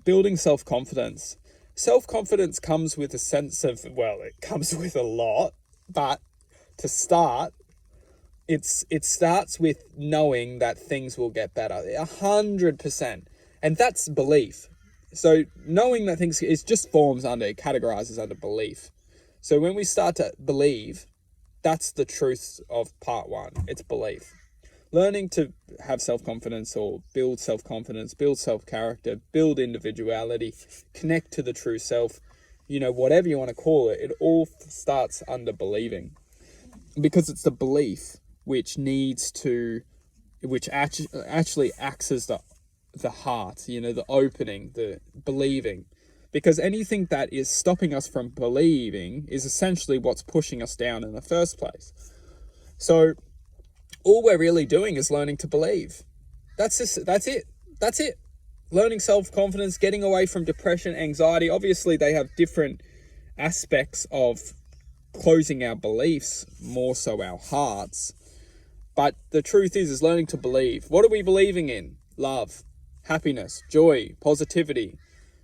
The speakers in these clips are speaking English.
building self-confidence. Self-confidence comes with a sense of, well, it comes with a lot, but to start, it starts with knowing that things will get better, 100%. And that's belief. So knowing that things, it just categorizes under belief. So when we start to believe, that's the truth of part one. It's belief. Learning to have self-confidence or build self-confidence, build self-character, build individuality, connect to the true self, whatever you want to call it, it all starts under believing. Because it's the belief which actually acts as the heart, the opening, the believing. Because anything that is stopping us from believing is essentially what's pushing us down in the first place. So all we're really doing is learning to believe. That's it. Learning self-confidence, getting away from depression, anxiety. Obviously, they have different aspects of closing our beliefs, more so our hearts. But the truth is learning to believe. What are we believing in? Love, happiness, joy, positivity.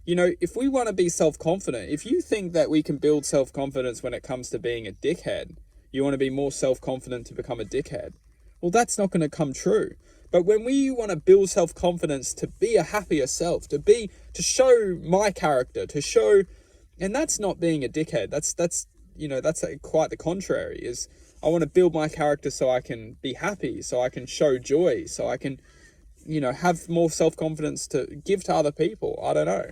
If we want to be self-confident, if you think that we can build self-confidence when it comes to being a dickhead, you want to be more self-confident to become a dickhead. Well, that's not going to come true. But when we want to build self-confidence to be a happier self, to show my character, and that's not being a dickhead. That's quite the contrary. Is I want to build my character so I can be happy, so I can show joy, so I can, have more self-confidence to give to other people. I don't know.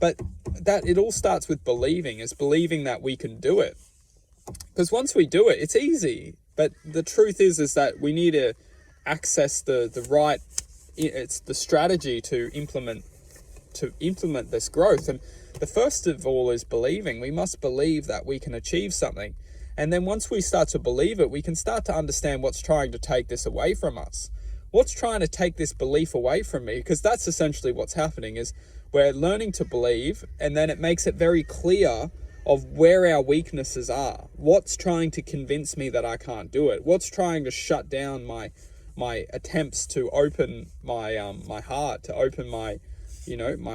But that it all starts with believing that we can do it. Because once we do it, it's easy. But the truth is that we need to access the strategy to implement this growth. And the first of all is believing. We must believe that we can achieve something. And then once we start to believe it, we can start to understand what's trying to take this away from us. What's trying to take this belief away from me? Because that's essentially what's happening is we're learning to believe, and then it makes it very clear of where our weaknesses are. What's trying to convince me that I can't do it? What's trying to shut down my attempts to open my heart, to open my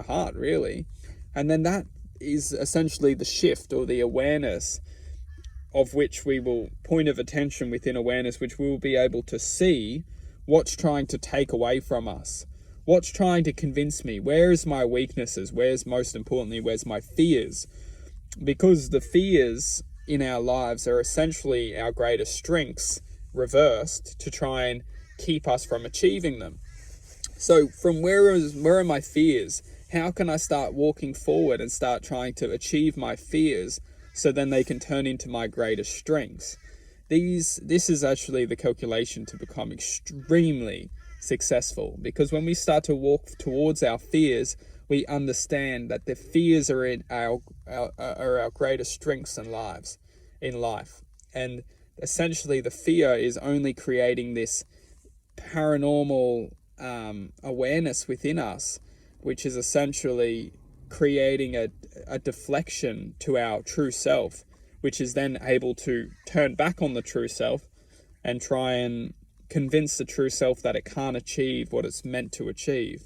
heart, really? And then that is essentially the shift or the awareness of which we will point of attention within awareness, which we will be able to see what's trying to take away from us. What's trying to convince me? Where's my weaknesses? Where's my fears? Because the fears in our lives are essentially our greatest strengths reversed to try and keep us from achieving them. So from where are my fears? How can I start walking forward and start trying to achieve my fears so then they can turn into my greatest strengths? This is actually the calculation to become extremely successful, because when we start to walk towards our fears, we understand that the fears are our greatest strengths in life. And essentially the fear is only creating this paranormal awareness within us, which is essentially creating a deflection to our true self, which is then able to turn back on the true self and try and convince the true self that it can't achieve what it's meant to achieve.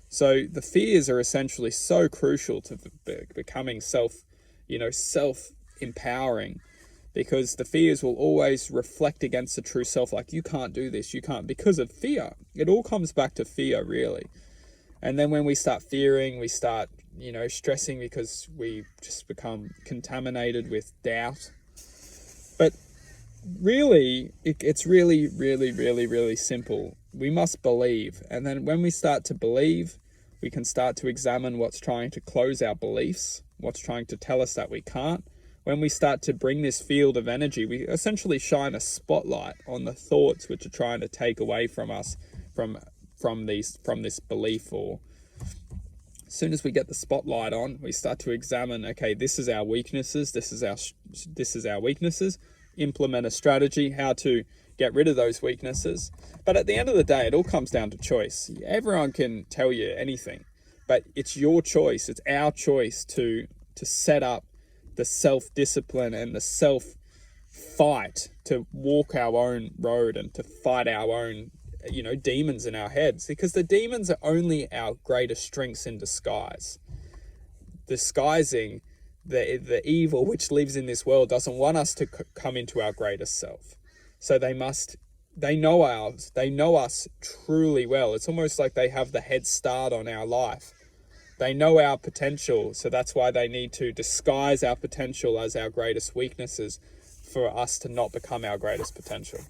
So the fears are essentially so crucial to becoming self-empowering, because the fears will always reflect against the true self, like, you can't do this, you can't, because of fear. It all comes back to fear, really. And then when we start fearing, we start, stressing, because we just become contaminated with doubt. But really, it's really, really, really, really simple. We must believe. And then when we start to believe, we can start to examine what's trying to close our beliefs, what's trying to tell us that we can't. When we start to bring this field of energy, we essentially shine a spotlight on the thoughts which are trying to take away from us from this belief. Or as soon as we get the spotlight on, we start to examine, okay, this is our weaknesses, this is our weaknesses, implement a strategy how to get rid of those weaknesses. But at the end of the day, it all comes down to choice. Everyone can tell you anything, but it's your choice. It's our choice to set up the self-discipline and the self-fight to walk our own road and to fight our own demons in our heads, because the demons are only our greatest strengths in disguise. Disguising the evil which lives in this world doesn't want us to come into our greatest self. So they know us truly well. It's almost like they have the head start on our life. They know our potential, so that's why they need to disguise our potential as our greatest weaknesses for us to not become our greatest potential.